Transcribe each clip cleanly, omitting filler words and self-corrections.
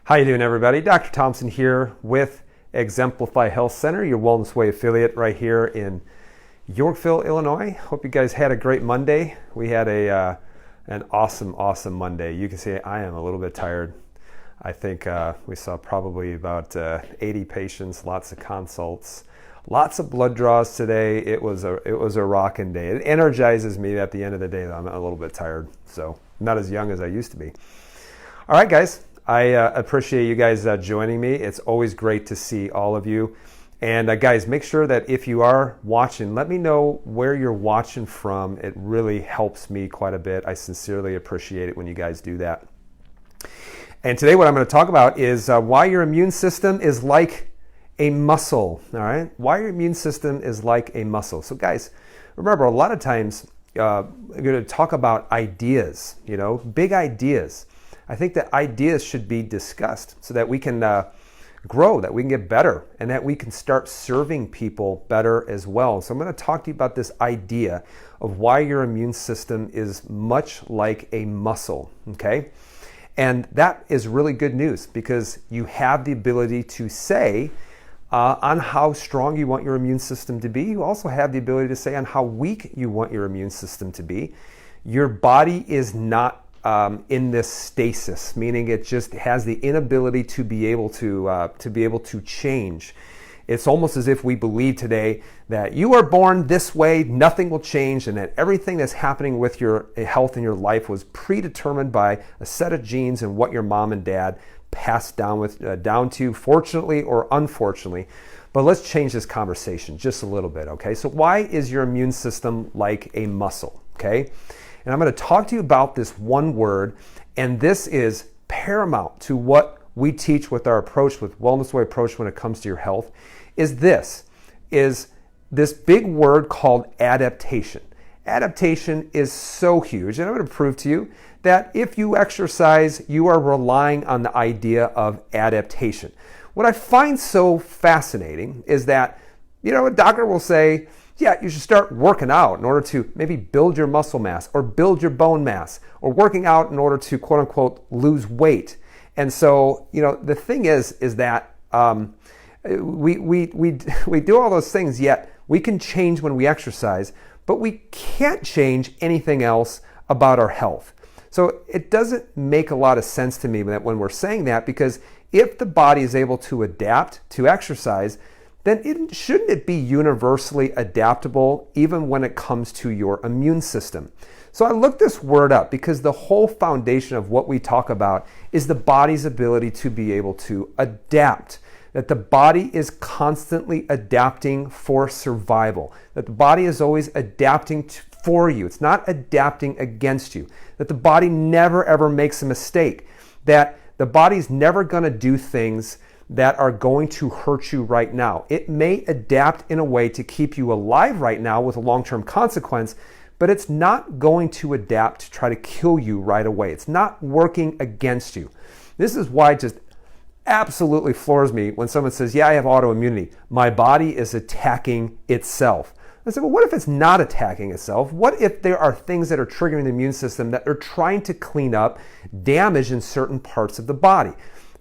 How you doing, everybody? Dr. Thompson here with Exemplify Health Center, your Wellness Way affiliate right here in Yorkville, Illinois. Hope you guys had a great Monday. We had an awesome Monday. You can see I am a little bit tired. I think we saw probably about 80 patients, lots of consults, lots of blood draws today. It was a rocking day. It energizes me at the end of the day, though. I'm a little bit tired, so I'm not as young as I used to be. All right, guys. I appreciate you guys joining me. It's always great to see all of you. And guys, make sure that if you are watching, let me know where you're watching from. It really helps me quite a bit. I sincerely appreciate it when you guys do that. And today what I'm going to talk about is why your immune system is like a muscle. All right? Why your immune system is like a muscle. So guys, remember, a lot of times we're going to talk about ideas, big ideas. I think that ideas should be discussed so that we can grow, that we can get better, and that we can start serving people better as well. So I'm going to talk to you about this idea of why your immune system is much like a muscle, okay? And that is really good news because you have the ability to say on how strong you want your immune system to be. You also have the ability to say on how weak you want your immune system to be. Your body is not in this stasis, meaning it just has the inability to be able to change. It's almost as if we believe today that you are born this way, nothing will change, and that everything that's happening with your health in your life was predetermined by a set of genes and what your mom and dad passed down to you, fortunately or unfortunately. But let's change this conversation just a little bit, okay? So why is your immune system like a muscle, okay? And I'm going to talk to you about this one word, and this is paramount to what we teach with our approach, with Wellness Way approach when it comes to your health, is this big word called adaptation. Adaptation is so huge, and I'm going to prove to you that if you exercise, you are relying on the idea of adaptation. What I find so fascinating is that, a doctor will say, yeah, you should start working out in order to maybe build your muscle mass or build your bone mass, or working out in order to quote unquote lose weight. And so, the thing is that we do all those things, yet we can change when we exercise, but we can't change anything else about our health. So it doesn't make a lot of sense to me that when we're saying that, because if the body is able to adapt to exercise, then shouldn't it be universally adaptable even when it comes to your immune system? So I looked this word up because the whole foundation of what we talk about is the body's ability to be able to adapt, that the body is constantly adapting for survival, that the body is always adapting for you. It's not adapting against you, that the body never ever makes a mistake, that the body's never going to do things that are going to hurt you right now. It may adapt in a way to keep you alive right now with a long-term consequence, but it's not going to adapt to try to kill you right away. It's not working against you. This is why it just absolutely floors me when someone says, yeah, I have autoimmunity. My body is attacking itself. I say, well, what if it's not attacking itself? What if there are things that are triggering the immune system that are trying to clean up damage in certain parts of the body?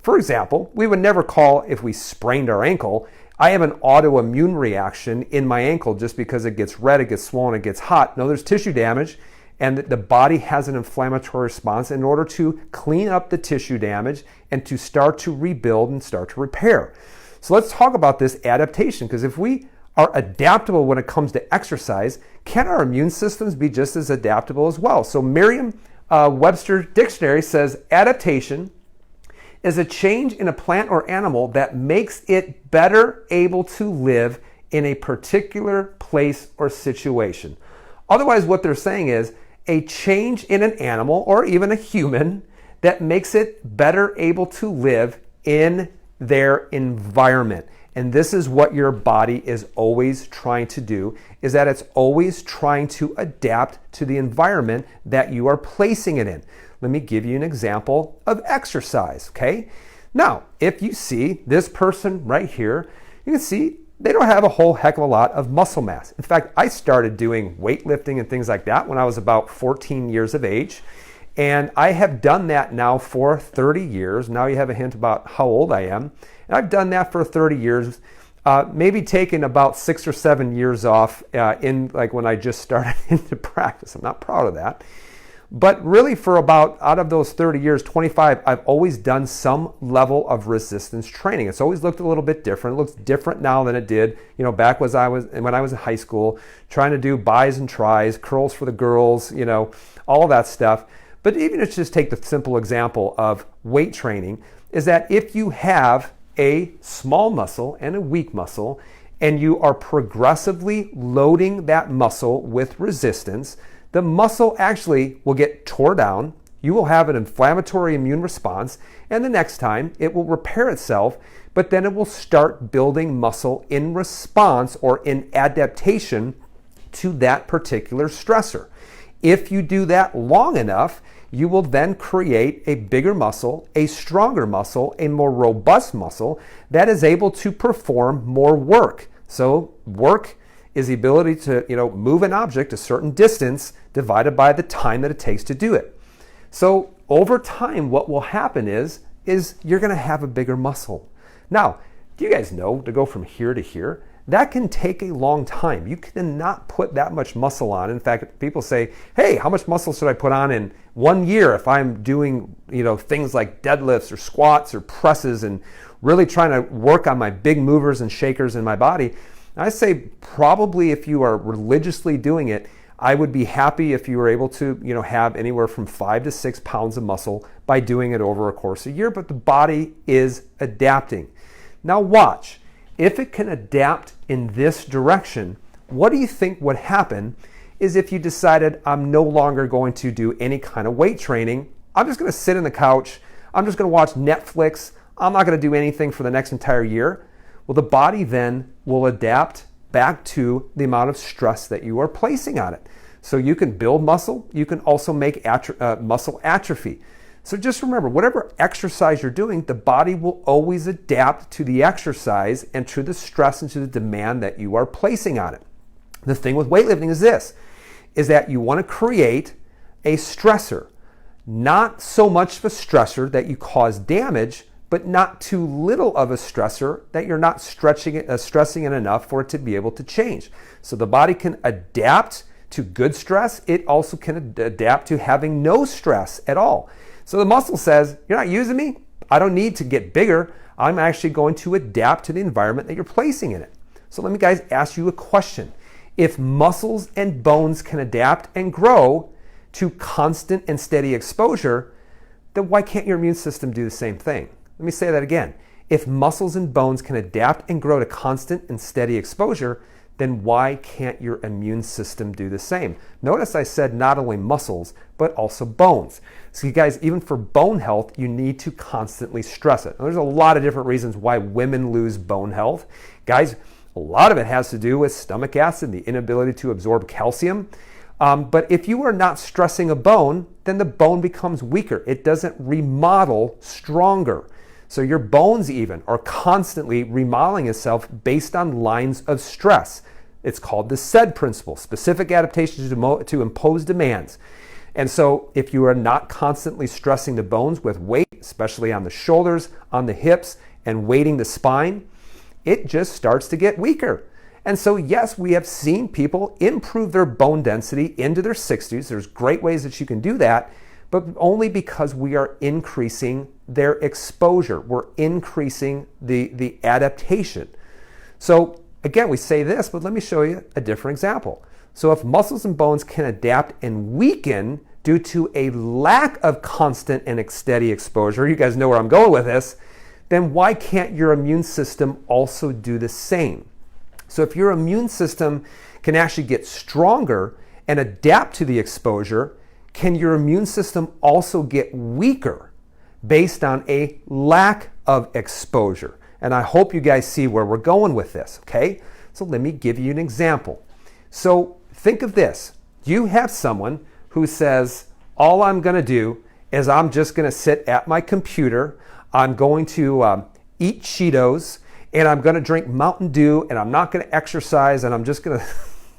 For example, we would never call, if we sprained our ankle, I have an autoimmune reaction in my ankle just because it gets red, it gets swollen, it gets hot. No, there's tissue damage, and the body has an inflammatory response in order to clean up the tissue damage and to start to rebuild and start to repair. So let's talk about this adaptation, because if we are adaptable when it comes to exercise, can our immune systems be just as adaptable as well? So Merriam-Webster Dictionary says adaptation is a change in a plant or animal that makes it better able to live in a particular place or situation. Otherwise, what they're saying is a change in an animal or even a human that makes it better able to live in their environment. And this is what your body is always trying to do, is that it's always trying to adapt to the environment that you are placing it in. Let me give you an example of exercise, okay? Now, if you see this person right here, you can see they don't have a whole heck of a lot of muscle mass. In fact, I started doing weightlifting and things like that when I was about 14 years of age. And I have done that now for 30 years. Now you have a hint about how old I am. And I've done that for 30 years, maybe taken about 6 or 7 years off in like when I just started into practice. I'm not proud of that. But really for about, out of those 30 years, 25, I've always done some level of resistance training. It's always looked a little bit different. It looks different now than it did, back when I was in high school, trying to do bis and tris, curls for the girls, all of that stuff. But even if just take the simple example of weight training, is that if you have a small muscle and a weak muscle, and you are progressively loading that muscle with resistance, the muscle actually will get tore down. You will have an inflammatory immune response, and the next time it will repair itself, but then it will start building muscle in response or in adaptation to that particular stressor. If you do that long enough, you will then create a bigger muscle, a stronger muscle, a more robust muscle that is able to perform more work. So work is the ability to move an object a certain distance divided by the time that it takes to do it. So over time, what will happen is you're going to have a bigger muscle. Now, do you guys know to go from here to here, that can take a long time. You cannot put that much muscle on. In fact, people say, hey, how much muscle should I put on in 1 year if I'm doing things like deadlifts or squats or presses and really trying to work on my big movers and shakers in my body? I say probably if you are religiously doing it, I would be happy if you were able to have anywhere from 5 to 6 pounds of muscle by doing it over a course of a year, but the body is adapting. Now watch, if it can adapt in this direction, what do you think would happen is if you decided I'm no longer going to do any kind of weight training, I'm just going to sit on the couch, I'm just going to watch Netflix, I'm not going to do anything for the next entire year. Well, the body then will adapt back to the amount of stress that you are placing on it. So you can build muscle, you can also make muscle atrophy. So just remember, whatever exercise you're doing, the body will always adapt to the exercise and to the stress and to the demand that you are placing on it. The thing with weightlifting is this, is that you want to create a stressor, not so much of a stressor that you cause damage, but not too little of a stressor that you're not stressing it enough for it to be able to change. So the body can adapt to good stress. It also can adapt to having no stress at all. So the muscle says, you're not using me. I don't need to get bigger. I'm actually going to adapt to the environment that you're placing in it. So let me guys ask you a question. If muscles and bones can adapt and grow to constant and steady exposure, then why can't your immune system do the same thing? Let me say that again. If muscles and bones can adapt and grow to constant and steady exposure, then why can't your immune system do the same? Notice I said not only muscles, but also bones. So you guys, even for bone health, you need to constantly stress it. Now, there's a lot of different reasons why women lose bone health. Guys, a lot of it has to do with stomach acid, the inability to absorb calcium. But if you are not stressing a bone, then the bone becomes weaker. It doesn't remodel stronger. So your bones even are constantly remodeling itself based on lines of stress. It's called the SAID principle, specific adaptations to impose demands. And so if you are not constantly stressing the bones with weight, especially on the shoulders, on the hips, and weighting the spine, it just starts to get weaker. And so yes, we have seen people improve their bone density into their 60s. There's great ways that you can do that, but only because we are increasing their exposure. We're increasing the adaptation. So again, we say this, but let me show you a different example. So if muscles and bones can adapt and weaken due to a lack of constant and steady exposure, you guys know where I'm going with this, then why can't your immune system also do the same? So if your immune system can actually get stronger and adapt to the exposure, can your immune system also get weaker based on a lack of exposure? And I hope you guys see where we're going with this, okay? So let me give you an example. So think of this. You have someone who says, all I'm going to do is I'm just going to sit at my computer, I'm going to eat Cheetos, and I'm going to drink Mountain Dew, and I'm not going to exercise, and I'm just going to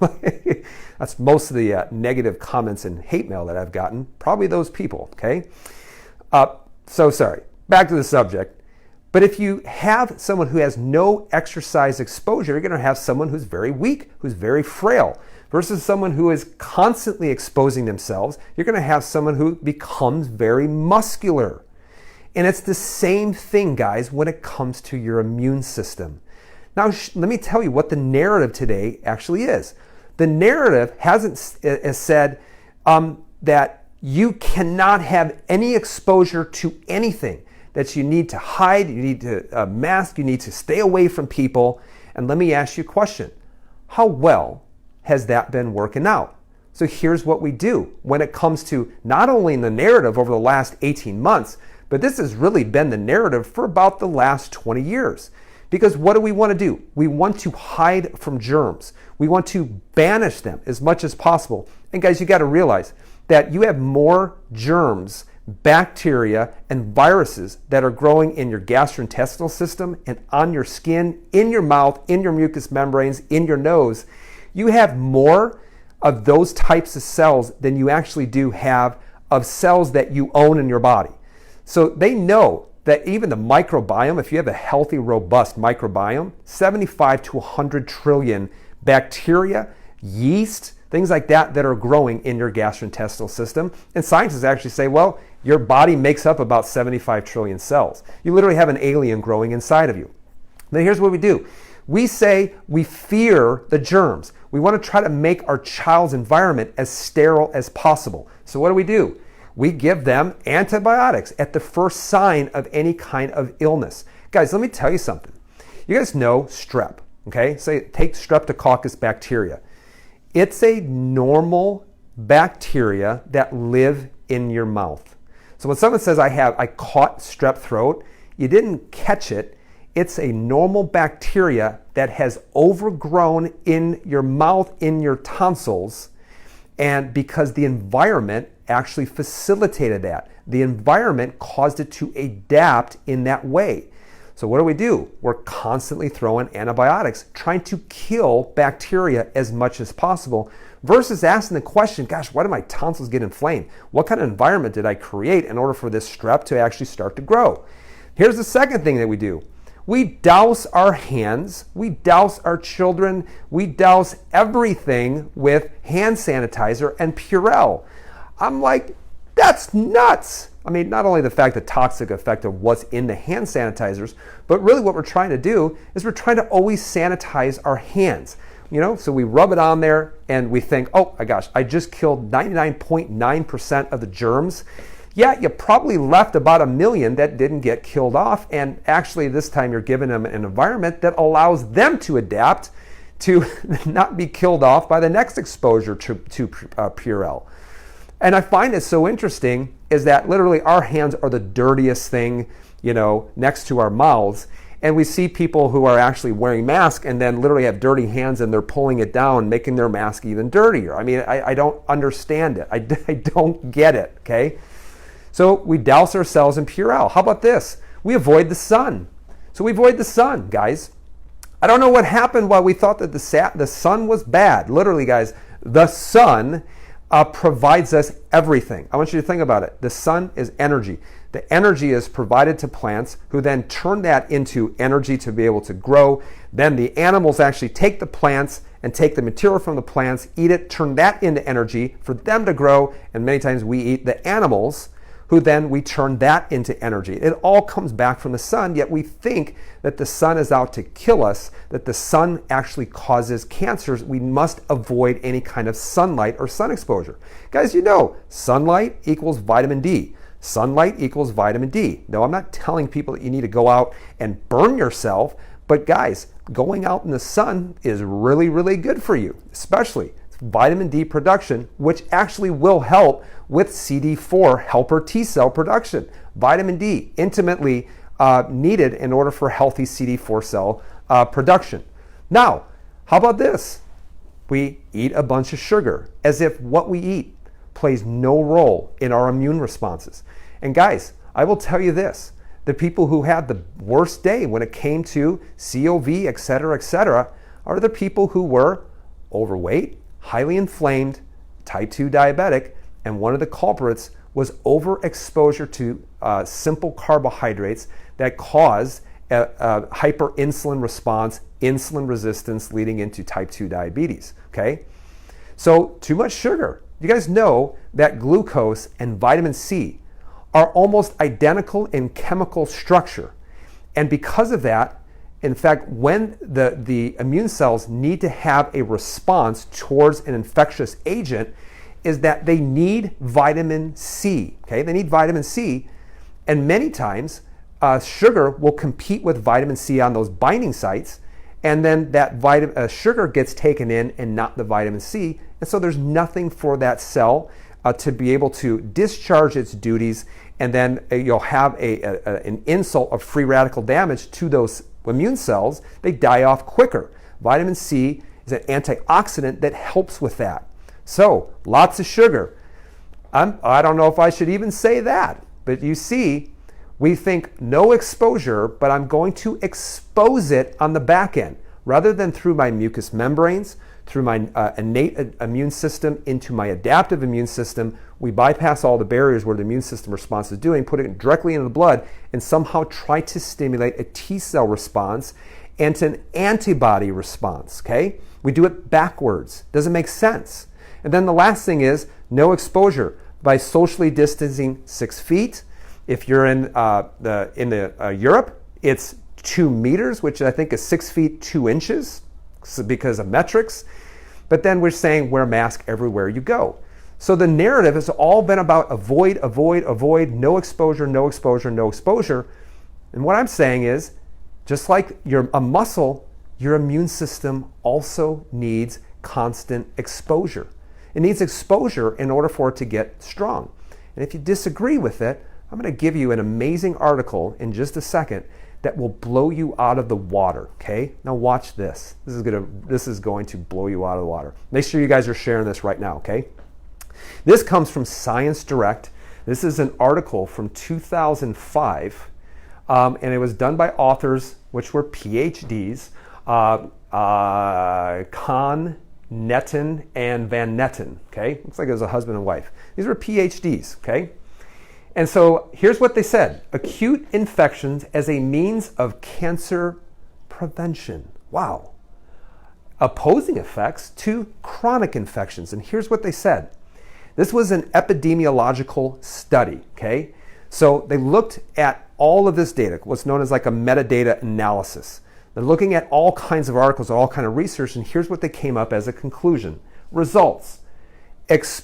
That's most of the negative comments and hate mail that I've gotten. Probably those people, okay? So sorry, back to the subject. But if you have someone who has no exercise exposure, you're going to have someone who's very weak, who's very frail, versus someone who is constantly exposing themselves. You're going to have someone who becomes very muscular. And it's the same thing, guys, when it comes to your immune system. Now, let me tell you what the narrative today actually is. The narrative has said that you cannot have any exposure to anything, that you need to hide, you need to mask, you need to stay away from people. And let me ask you a question. How well has that been working out? So here's what we do when it comes to not only in the narrative over the last 18 months, but this has really been the narrative for about the last 20 years. Because what do we want to do? We want to hide from germs. We want to banish them as much as possible. And guys, you got to realize that you have more germs, bacteria, and viruses that are growing in your gastrointestinal system and on your skin, in your mouth, in your mucous membranes, in your nose. You have more of those types of cells than you actually do have of cells that you own in your body. So they know that even the microbiome, if you have a healthy, robust microbiome, 75 to 100 trillion bacteria, yeast, things like that are growing in your gastrointestinal system. And scientists actually say, well, your body makes up about 75 trillion cells. You literally have an alien growing inside of you. Then here's what we do. We say we fear the germs. We want to try to make our child's environment as sterile as possible. So what do? We give them antibiotics at the first sign of any kind of illness. Guys, let me tell you something. You guys know strep, okay? Say, take streptococcus bacteria. It's a normal bacteria that live in your mouth. So when someone says, I caught strep throat, you didn't catch it. It's a normal bacteria that has overgrown in your mouth, in your tonsils, and because the environment actually facilitated that. The environment caused it to adapt in that way. So what do? We're constantly throwing antibiotics, trying to kill bacteria as much as possible, versus asking the question, gosh, why did my tonsils get inflamed? What kind of environment did I create in order for this strep to actually start to grow? Here's the second thing that we do. We douse our hands, we douse our children, we douse everything with hand sanitizer and Purell. I'm like, that's nuts. I mean, not only the fact, the toxic effect of what's in the hand sanitizers, but really what we're trying to do is we're trying to always sanitize our hands. You know, so we rub it on there and we think, oh my gosh, I just killed 99.9% of the germs. Yeah, you probably left about 1 million that didn't get killed off. And actually this time you're giving them an environment that allows them to adapt to not be killed off by the next exposure to Purell. And I find it so interesting is that literally our hands are the dirtiest thing, next to our mouths. And we see people who are actually wearing masks and then literally have dirty hands and they're pulling it down, making their mask even dirtier. I mean, I don't understand it. I don't get it, okay? So we douse ourselves in Purell. How about this? We avoid the sun. So we avoid the sun, guys. I don't know what happened while we thought that the sun was bad. Literally, guys, the sun provides us everything. I want you to think about it. The sun is energy. The energy is provided to plants who then turn that into energy to be able to grow. Then the animals actually take the plants and take the material from the plants, eat it, turn that into energy for them to grow. And many times we eat the animals who then we turn that into energy. It all comes back from the sun, yet we think that the sun is out to kill us, that the sun actually causes cancers. We must avoid any kind of sunlight or sun exposure. Guys, sunlight equals vitamin D. Sunlight equals vitamin D. No, I'm not telling people that you need to go out and burn yourself, but guys, going out in the sun is really, really good for you, especially vitamin D production, which actually will help with CD4 helper T cell production. Vitamin D, intimately needed in order for healthy CD4 cell production. Now, how about this? We eat a bunch of sugar, as if what we eat plays no role in our immune responses. And guys, I will tell you this, the people who had the worst day when it came to COV, et cetera, are the people who were overweight, highly inflamed, type 2 diabetic, and one of the culprits was overexposure to simple carbohydrates that caused a hyperinsulin response, insulin resistance, leading into type 2 diabetes, okay? So too much sugar. You guys know that glucose and vitamin C are almost identical in chemical structure. And because of that, in fact, when the immune cells need to have a response towards an infectious agent, is that they need vitamin C, okay? They need vitamin C, and many times sugar will compete with vitamin C on those binding sites, and then that sugar gets taken in and not the vitamin C, and so there's nothing for that cell to be able to discharge its duties, and then you'll have an insult of free radical damage to those immune cells. They die off quicker. Vitamin C is an antioxidant that helps with that. So, lots of sugar. I don't know if I should even say that, but you see, we think no exposure, but I'm going to expose it on the back end. Rather than through my mucous membranes, through my innate immune system into my adaptive immune system, we bypass all the barriers where the immune system response is doing, put it directly into the blood, and somehow try to stimulate a T cell response and an antibody response, okay? We do it backwards. Doesn't make sense. And then the last thing is no exposure by socially distancing 6 feet. If you're in Europe, it's 2 meters, which I think is 6 feet 2 inches because of metrics. But then we're saying wear a mask everywhere you go. So the narrative has all been about avoid, avoid, avoid, no exposure, no exposure, no exposure. And what I'm saying is, just like you're a muscle, your immune system also needs constant exposure. It needs exposure in order for it to get strong. And if you disagree with it, I'm going to give you an amazing article in just a second that will blow you out of the water, okay? Now watch this. This is going to blow you out of the water. Make sure you guys are sharing this right now, okay? This comes from Science Direct. This is an article from 2005, and it was done by authors which were PhDs, Kahn, Netten, and Van Netten, okay? Looks like it was a husband and wife. These were PhDs, okay? And so here's what they said: acute infections as a means of cancer prevention. Wow. Opposing effects to chronic infections. And here's what they said. This was an epidemiological study, okay? So they looked at all of this data, what's known as like a metadata analysis. They're looking at all kinds of articles, all kind of research, and here's what they came up as a conclusion. Results.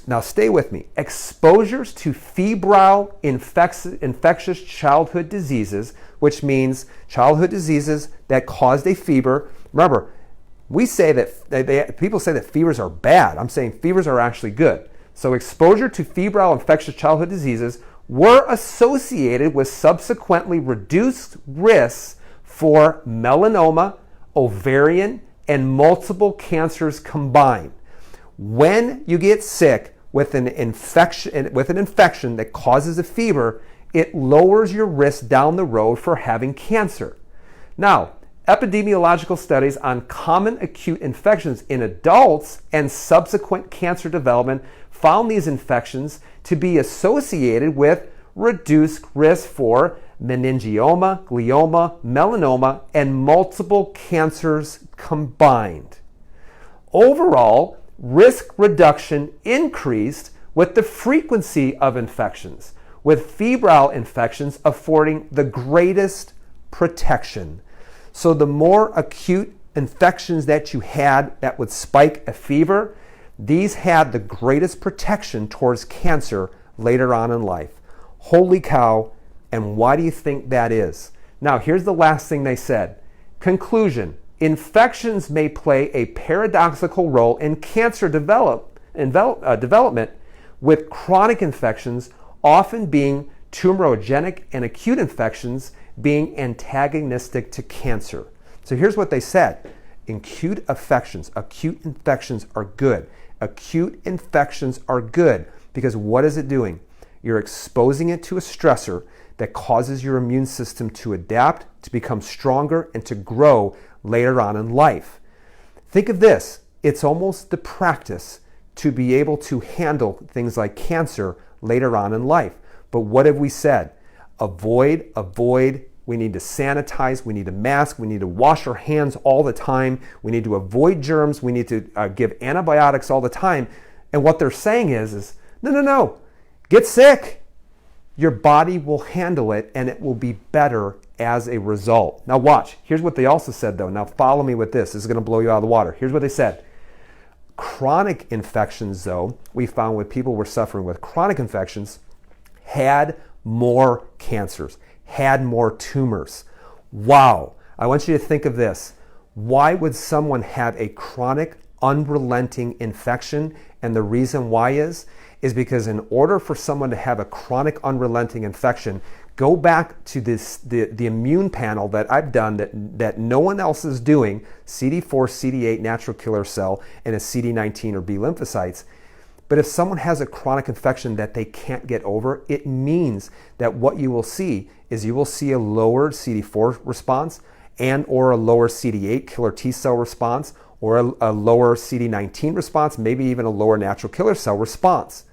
Now stay with me. Exposures to febrile infectious childhood diseases, which means childhood diseases that caused a fever. Remember, we say that people say that fevers are bad. I'm saying fevers are actually good. So exposure to febrile infectious childhood diseases were associated with subsequently reduced risks for melanoma, ovarian, and multiple cancers combined. When you get sick with an infection that causes a fever, it lowers your risk down the road for having cancer. Now, epidemiological studies on common acute infections in adults and subsequent cancer development found these infections to be associated with reduced risk for meningioma, glioma, melanoma, and multiple cancers combined. Overall, risk reduction increased with the frequency of infections, with febrile infections affording the greatest protection. So the more acute infections that you had that would spike a fever, these had the greatest protection towards cancer later on in life. Holy cow, and why do you think that is? Now, here's the last thing they said. Conclusion. Infections may play a paradoxical role in cancer development, with chronic infections often being tumorigenic and acute infections being antagonistic to cancer. So here's what they said. Acute infections are good. Acute infections are good because what is it doing? You're exposing it to a stressor that causes your immune system to adapt, to become stronger, and to grow later on in life. Think of this. it's almost the practice to be able to handle things like cancer later on in life. But what have we said? Avoid, avoid. We need to sanitize, we need to mask, we need to wash our hands all the time, we need to avoid germs, we need to give antibiotics all the time. And what they're saying is no, get sick. Your body will handle it and it will be better as a result. Now watch, here's what they also said though. Now follow me with this. This is gonna blow you out of the water. Here's what they said. Chronic infections though, we found with people who were suffering with chronic infections had more cancers, had more tumors. Wow. I want you to think of this. Why would someone have a chronic, unrelenting infection? And the reason why is because in order for someone to have a chronic, unrelenting infection, go back to the immune panel that I've done that no one else is doing, CD4, CD8 natural killer cell, and a CD19 or B lymphocytes. But if someone has a chronic infection that they can't get over, it means that what you will see is you will see a lowered CD4 response and or a lower CD8 killer T cell response or a lower CD19 response, maybe even a lower natural killer cell response.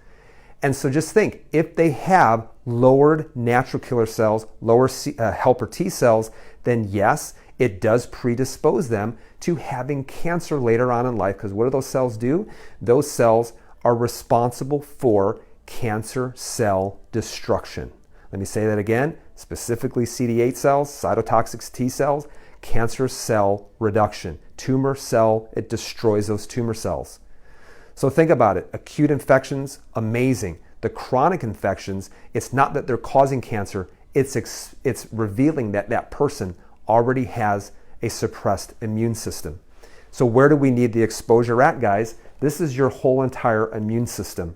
And so just think, if they have lowered natural killer cells, lower helper T cells, then yes, it does predispose them to having cancer later on in life. Because what do those cells do? Those cells are responsible for cancer cell destruction. Let me say that again, specifically CD8 cells, cytotoxic T cells, cancer cell reduction. Tumor cell, it destroys those tumor cells. So think about it, acute infections, amazing. The chronic infections, it's not that they're causing cancer, it's revealing that that person already has a suppressed immune system. So where do we need the exposure at, guys? This is your whole entire immune system.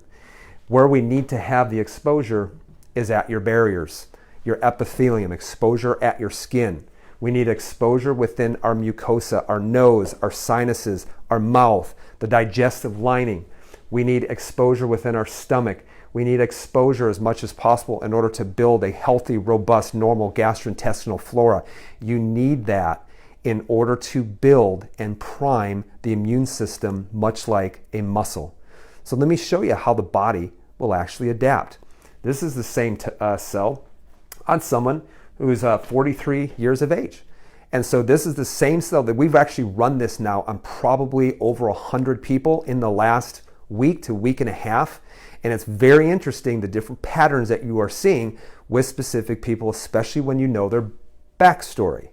Where we need to have the exposure is at your barriers, your epithelium, exposure at your skin. We need exposure within our mucosa, our nose, our sinuses, our mouth, the digestive lining. We need exposure within our stomach. We need exposure as much as possible in order to build a healthy, robust, normal gastrointestinal flora. You need that in order to build and prime the immune system, much like a muscle. So let me show you how the body will actually adapt. This is the same cell on someone who's 43 years of age. And so this is the same cell that we've actually run this now on probably over 100 people in the last week to week and a half. And it's very interesting the different patterns that you are seeing with specific people, especially when you know their backstory.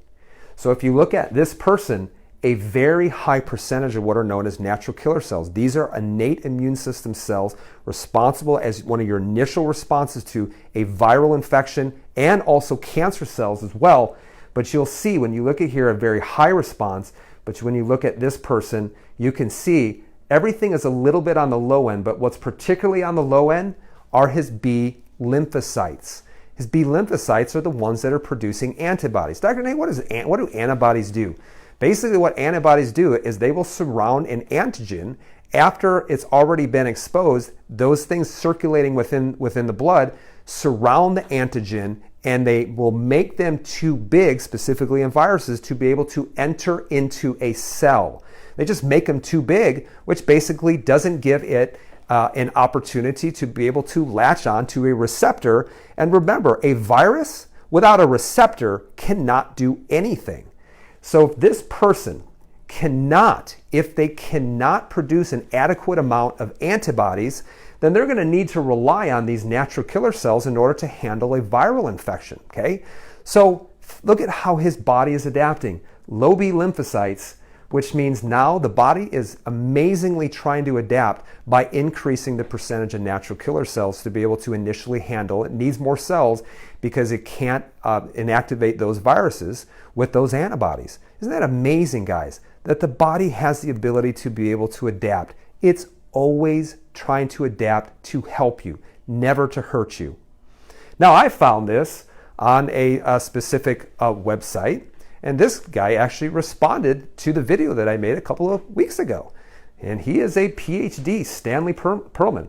So if you look at this person, a very high percentage of what are known as natural killer cells. These are innate immune system cells responsible as one of your initial responses to a viral infection and also cancer cells as well. But you'll see when you look at here a very high response, but when you look at this person, you can see everything is a little bit on the low end, but what's particularly on the low end are his B lymphocytes. His B lymphocytes are the ones that are producing antibodies. Dr. Nate, what do antibodies do? Basically what antibodies do is they will surround an antigen after it's already been exposed. Those things circulating within the blood surround the antigen and they will make them too big, specifically in viruses, to be able to enter into a cell. They just make them too big, which basically doesn't give it an opportunity to be able to latch on to a receptor. And remember, a virus without a receptor cannot do anything. So if this person if they cannot produce an adequate amount of antibodies, then they're going to need to rely on these natural killer cells in order to handle a viral infection, okay? So look at how his body is adapting. Low B lymphocytes, which means now the body is amazingly trying to adapt by increasing the percentage of natural killer cells to be able to initially handle. It needs more cells because it can't inactivate those viruses with those antibodies. Isn't that amazing, guys? That the body has the ability to be able to adapt. It's always trying to adapt to help you, never to hurt you. Now, I found this on a specific website, and this guy actually responded to the video that I made a couple of weeks ago. And he is a PhD, Stanley Perlman.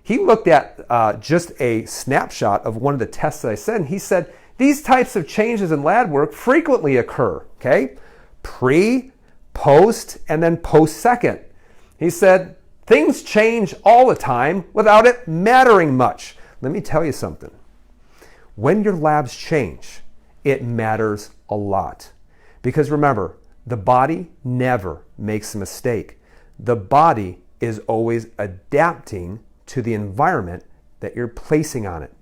He looked at just a snapshot of one of the tests that I said, and he said, these types of changes in lab work frequently occur, okay? Pre, post, and then post-second. He said, things change all the time without it mattering much. Let me tell you something. When your labs change, it matters a lot. Because remember, the body never makes a mistake. The body is always adapting to the environment that you're placing on it.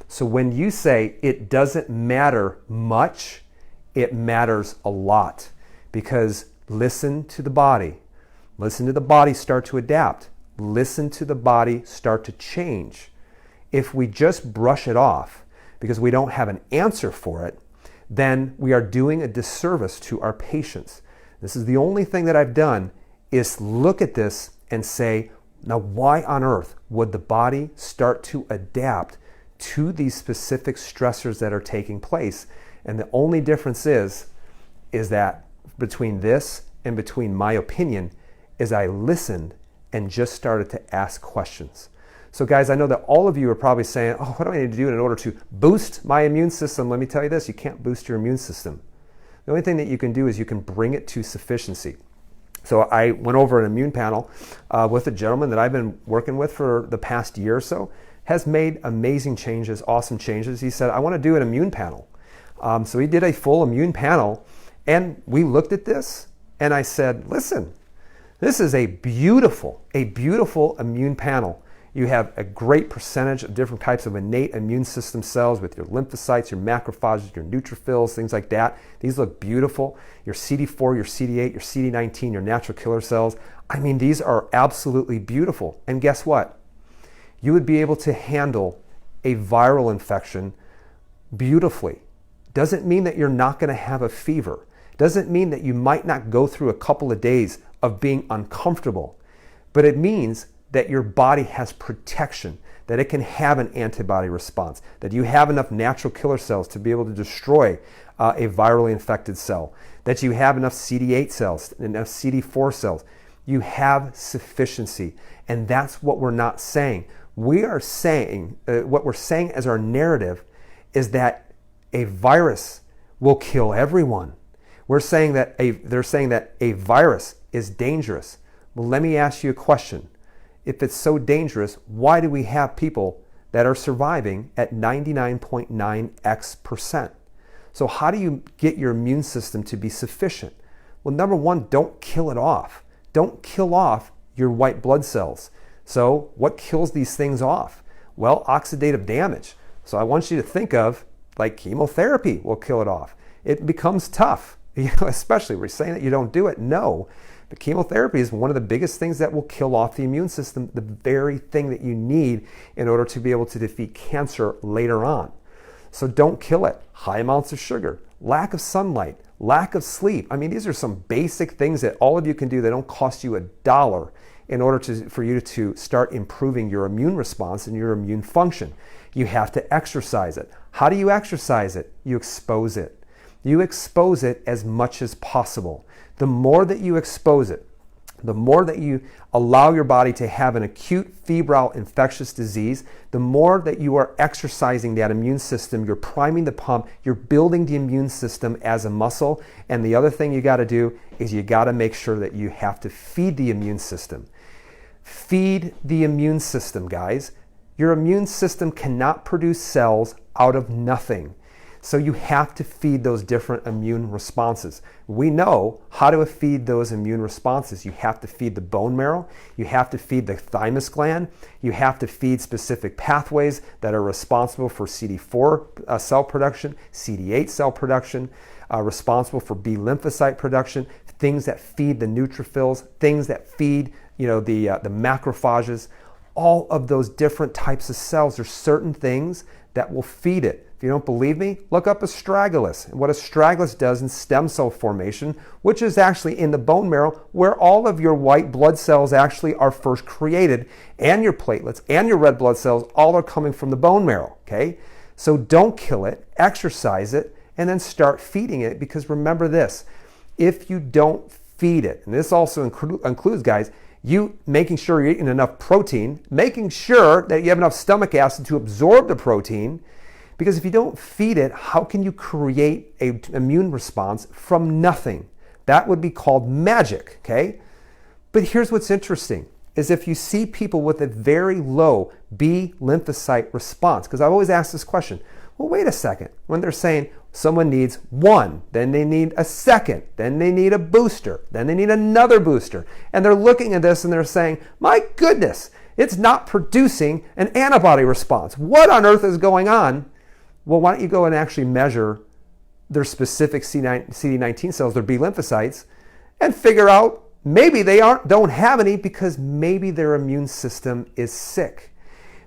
So when you say it doesn't matter much, it matters a lot. Because listen to the body. Listen to the body start to adapt. Listen to the body start to change. If we just brush it off because we don't have an answer for it, then we are doing a disservice to our patients. This is the only thing that I've done is look at this and say, now why on earth would the body start to adapt to these specific stressors that are taking place? And the only difference is that between this and between my opinion is I listened and just started to ask questions. So guys, I know that all of you are probably saying, oh, what do I need to do in order to boost my immune system? Let me tell you this, you can't boost your immune system. The only thing that you can do is you can bring it to sufficiency. So I went over an immune panel with a gentleman that I've been working with for the past year or so, has made amazing changes, awesome changes. He said, I want to do an immune panel. So he did a full immune panel, and we looked at this, and I said, listen, this is a beautiful immune panel. You have a great percentage of different types of innate immune system cells with your lymphocytes, your macrophages, your neutrophils, things like that. These look beautiful. Your CD4, your CD8, your CD19, your natural killer cells. I mean, these are absolutely beautiful. And guess what? You would be able to handle a viral infection beautifully. Doesn't mean that you're not going to have a fever. Doesn't mean that you might not go through a couple of days of being uncomfortable. But it means that your body has protection, that it can have an antibody response, that you have enough natural killer cells to be able to destroy a virally infected cell, that you have enough CD8 cells, enough CD4 cells. You have sufficiency, and that's what we're not saying. We are saying, what we're saying as our narrative is that a virus will kill everyone. They're saying that a virus is dangerous. Well, let me ask you a question. If it's so dangerous, why do we have people that are surviving at 99.9x%? So how do you get your immune system to be sufficient? Well, number one, don't kill it off. Don't kill off your white blood cells. So what kills these things off? Well, oxidative damage. So I want you to think of like chemotherapy will kill it off. It becomes tough, especially we're saying that you don't do it. No. But chemotherapy is one of the biggest things that will kill off the immune system, the very thing that you need in order to be able to defeat cancer later on. So don't kill it. High amounts of sugar, lack of sunlight, lack of sleep. I mean, these are some basic things that all of you can do that don't cost you $1 in order for you to start improving your immune response and your immune function. You have to exercise it. How do you exercise it? You expose it. You expose it as much as possible. The more that you expose it, the more that you allow your body to have an acute febrile infectious disease, the more that you are exercising that immune system, you're priming the pump, you're building the immune system as a muscle. And the other thing you got to do is you got to make sure that you have to feed the immune system. Feed the immune system, guys. Your immune system cannot produce cells out of nothing. So you have to feed those different immune responses. We know how to feed those immune responses. You have to feed the bone marrow. You have to feed the thymus gland. You have to feed specific pathways that are responsible for CD4 cell production, CD8 cell production, responsible for B lymphocyte production, things that feed the neutrophils, things that feed the macrophages. All of those different types of cells are certain things that will feed it. If you don't believe me, look up astragalus and what astragalus does in stem cell formation, which is actually in the bone marrow where all of your white blood cells actually are first created, and your platelets and your red blood cells all are coming from the bone marrow, okay? So don't kill it, exercise it, and then start feeding it, because remember this, if you don't feed it, and this also includes, guys, you making sure you're eating enough protein, making sure that you have enough stomach acid to absorb the protein, because if you don't feed it, how can you create an immune response from nothing? That would be called magic, okay? But here's what's interesting, is if you see people with a very low B lymphocyte response, because I've always asked this question, well, wait a second. When they're saying someone needs one, then they need a second, then they need a booster, then they need another booster. And they're looking at this and they're saying, my goodness, it's not producing an antibody response. What on earth is going on? Well, why don't you go and actually measure their specific CD19 cells, their B lymphocytes, and figure out maybe they don't have any because maybe their immune system is sick.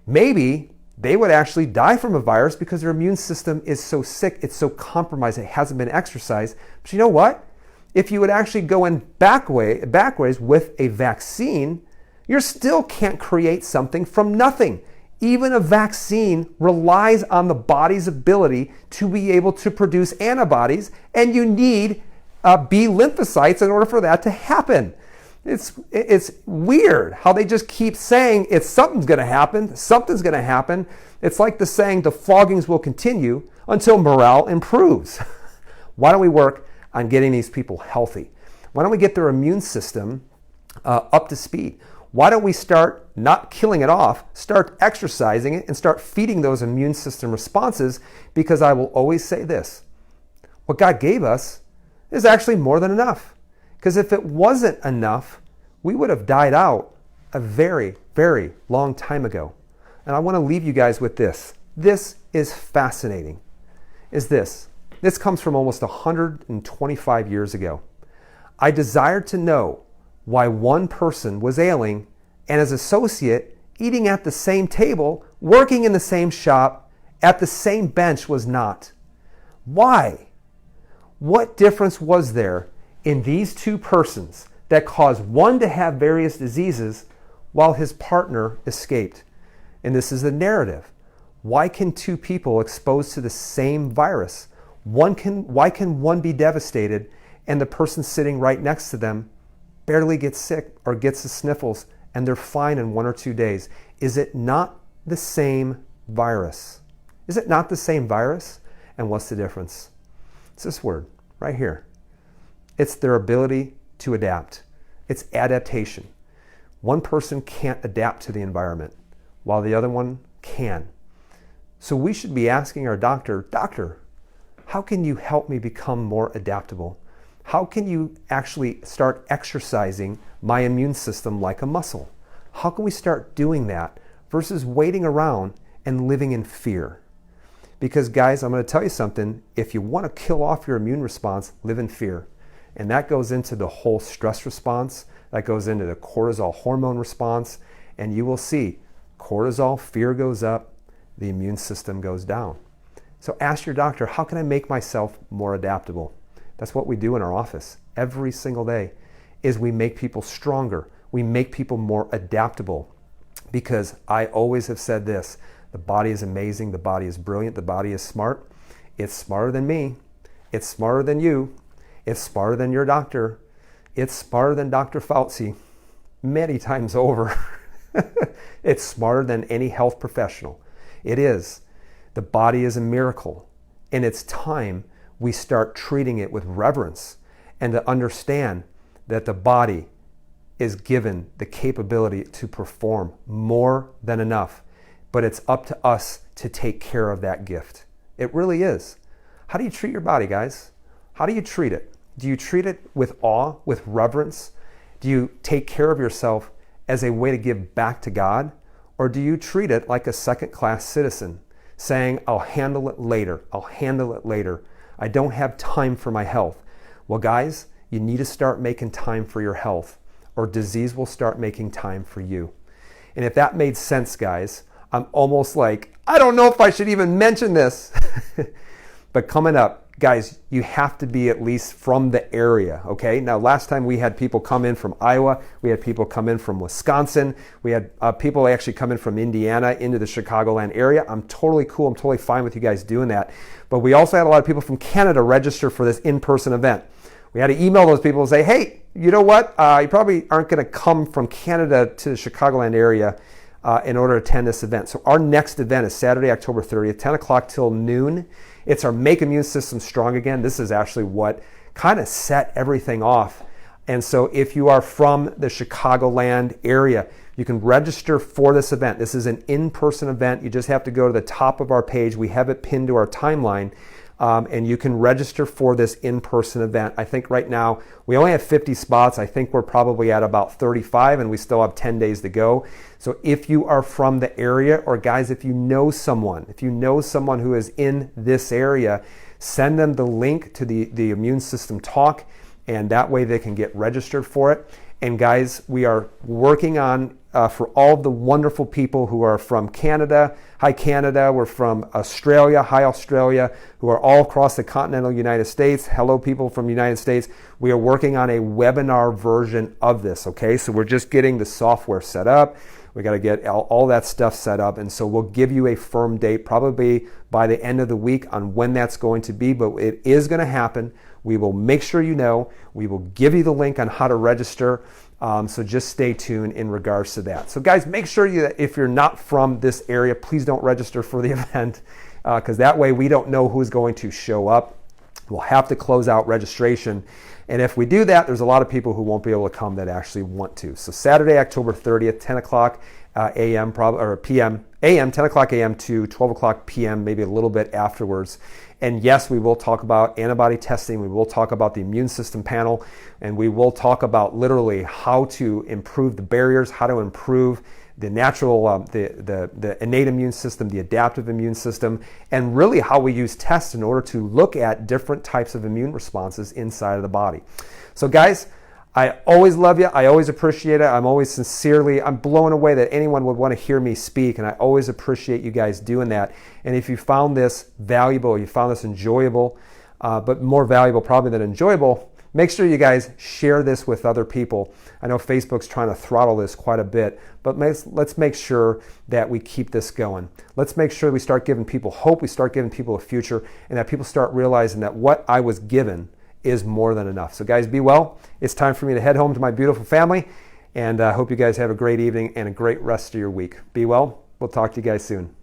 Maybe they would actually die from a virus because their immune system is so sick, it's so compromised, it hasn't been exercised. But you know what? If you would actually go in backways with a vaccine, you still can't create something from nothing. Even a vaccine relies on the body's ability to be able to produce antibodies, and you need B lymphocytes in order for that to happen. It's weird how they just keep saying something's going to happen, something's going to happen. It's like the saying, the floggings will continue until morale improves. Why don't we work on getting these people healthy? Why don't we get their immune system up to speed? Why don't we start not killing it off, start exercising it, and start feeding those immune system responses? Because I will always say this, what God gave us is actually more than enough. Because if it wasn't enough, we would have died out a very, very long time ago. And I want to leave you guys with this. This is fascinating. This comes from almost 125 years ago. I desired to know why one person was ailing and his associate eating at the same table, working in the same shop, at the same bench was not. Why? What difference was there in these two persons that caused one to have various diseases while his partner escaped? And this is the narrative. Why can two people exposed to the same virus, why can one be devastated and the person sitting right next to them barely gets sick or gets the sniffles and they're fine in 1 or 2 days? Is it not the same virus? Is it not the same virus? And what's the difference? It's this word right here. It's their ability to adapt. It's adaptation. One person can't adapt to the environment while the other one can. So we should be asking our doctor, how can you help me become more adaptable? How can you actually start exercising my immune system like a muscle? How can we start doing that versus waiting around and living in fear? Because guys, I'm going to tell you something. If you want to kill off your immune response, live in fear. And that goes into the whole stress response. That goes into the cortisol hormone response. And you will see cortisol, fear goes up, the immune system goes down. So ask your doctor, how can I make myself more adaptable? That's what we do in our office every single day, is we make people stronger. We make people more adaptable. Because I always have said this, the body is amazing, the body is brilliant, the body is smart. It's smarter than me. It's smarter than you. It's smarter than your doctor. It's smarter than Dr. Fauci many times over. It's smarter than any health professional. It is. The body is a miracle. And it's time we start treating it with reverence and to understand that the body is given the capability to perform more than enough. But it's up to us to take care of that gift. It really is. How do you treat your body, guys? How do you treat it? Do you treat it with awe, with reverence? Do you take care of yourself as a way to give back to God? Or do you treat it like a second-class citizen, saying, I'll handle it later, I'll handle it later. I don't have time for my health. Well, guys, you need to start making time for your health, or disease will start making time for you. And if that made sense, guys, I'm almost like, I don't know if I should even mention this. But coming up, guys, you have to be at least from the area, okay? Now, last time we had people come in from Iowa. We had people come in from Wisconsin. We had people actually come in from Indiana into the Chicagoland area. I'm totally cool. I'm totally fine with you guys doing that. But we also had a lot of people from Canada register for this in-person event. We had to email those people and say, hey, you know what? You probably aren't going to come from Canada to the Chicagoland area in order to attend this event. So our next event is Saturday, October 30th, 10 o'clock till noon. It's our Make Immune System Strong Again. This is actually what kind of set everything off And so if you are from the Chicagoland area, you can register for this event. This is an in-person event. You just have to go to the top of our page. We have it pinned to our timeline, and you can register for this in-person event. I think right now we only have 50 spots. I think we're probably at about 35, and we still have 10 days to go. So if you are from the area, or guys, if you know someone who is in this area, send them the link to the Immune System Talk, and that way they can get registered for it. And guys, we are working on, for all of the wonderful people who are from Canada, hi Canada, we're from Australia, hi Australia, who are all across the continental United States, hello people from the United States. We are working on a webinar version of this, okay? So we're just getting the software set up. We got to get all that stuff set up, and so we'll give you a firm date probably by the end of the week on when that's going to be, but it is going to happen. We will make sure you know. We will give you the link on how to register, so just stay tuned in regards to that. So guys, make sure that if you're not from this area, please don't register for the event, because that way we don't know who's going to show up. We'll have to close out registration. And if we do that, there's a lot of people who won't be able to come that actually want to. So Saturday, October 30th, 10 o'clock a.m. or p.m. a.m., 10 o'clock a.m. to 12 o'clock p.m., maybe a little bit afterwards. And yes, we will talk about antibody testing. We will talk about the immune system panel, and we will talk about literally how to improve the barriers, how to improve the natural, the innate immune system, the adaptive immune system, and really how we use tests in order to look at different types of immune responses inside of the body. So guys, I always love you. I always appreciate it. I'm blown away that anyone would want to hear me speak, and I always appreciate you guys doing that. And if you found this valuable, you found this enjoyable, but more valuable probably than enjoyable, make sure you guys share this with other people. I know Facebook's trying to throttle this quite a bit, but let's make sure that we keep this going. Let's make sure we start giving people hope, we start giving people a future, and that people start realizing that what I was given is more than enough. So guys, be well. It's time for me to head home to my beautiful family, and I hope you guys have a great evening and a great rest of your week. Be well. We'll talk to you guys soon.